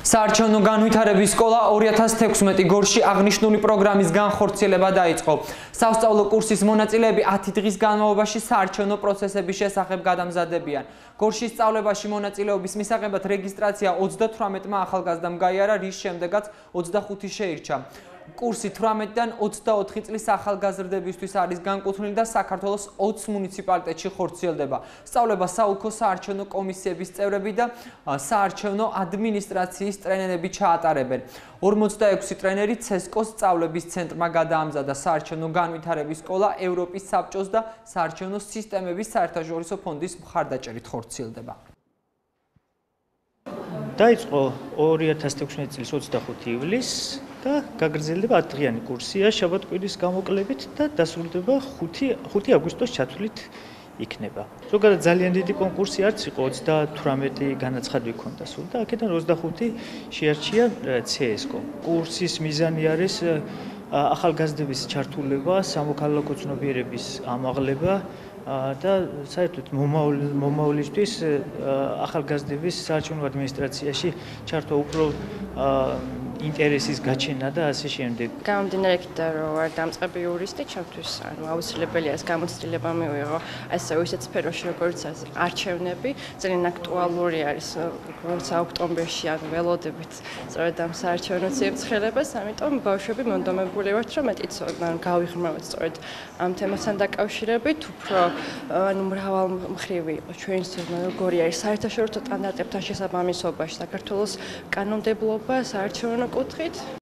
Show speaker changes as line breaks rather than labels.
საარჩევნო განვითარების სკოლა 2016 გორში აღნიშნული პროგრამის განხორციელება დაიწყო. სასწავლო კურსის მონაწილეები 10 დღის განმავლობაში საარჩევნო პროცესების შესახებ გადამზადებიან. გორში სწავლებაში მონაწილეობის მისაღებად რეგისტრაცია 38-მა ახალგაზრდამ გაიარა, რის შემდეგაც 25 შეირჩა. კურსი 18-დან 24 წლის ახალგაზრდებისთვის არის განკუთვნილი და საქართველოს 20 მუნიციპალიტეტში ხორციელდება. სწავლება საოლქო საარჩევნო კომისიების წევრები და საარჩევნო ადმინისტრაციის ტრენერები ჩაატარებენ. 46 ტრენერი CESCO-ს სწავლების ცენტრმა გადაამზადა. საარჩევნო განვითარების სკოლა ევროპის საბჭოს და საარჩევნო სისტემების საერთაშორისო ფონდის მხარდაჭერით ხორციელდება.
დაიწყო 2016 წლის 25 ივლისს და გაგრძელდება 10 დღიანი კურსია შაბათ-კვირის გამოკლებით და დასრულდება 5 აგვისტოს ჩათვლით იქნება. ზოგადად ძალიან დიდი კონკურსი არც იყო, 38 განაცხადი ქონდა სულ და აქედან 25 შეარჩია CESCO. კურსის მიზანი არის ახალგაზრდების ჩართულება, სამოქალაქო ცნობიერების ამაღლება და საერთოდ მომავლისთვის ახალგაზრდების საარჩევნო ადმინისტრაციაში ჩართვა უფრო ინტერესის გაჩენა და ასე შემდეგ.
გამომდინარე იქიდან, რომ ვარ დამწყები იურისტი, ჩემთვის აუცილებელია ეს გამოცდილება მივიღო ასევე ისეთ სფეროში, როგორც არჩევნები, ძალიან აქტუალური არის ოქტომბერში, ველოდებით სწორედ ამ საარჩევნო ციებ-ცხელებას, ამიტომ ბავშვები მონდომებული ვართ, რომ მეტიც გავიღრმავოთ სწორედ ამ თემასთან დაკავშირებით, უფრო მრავალმხრივი იყო ჩვენს როგორი არის საერთაშორისო სტანდარტებთან შესაბამისობაში საქართველოს კანონმდებლობა საარჩევნო კუთხით.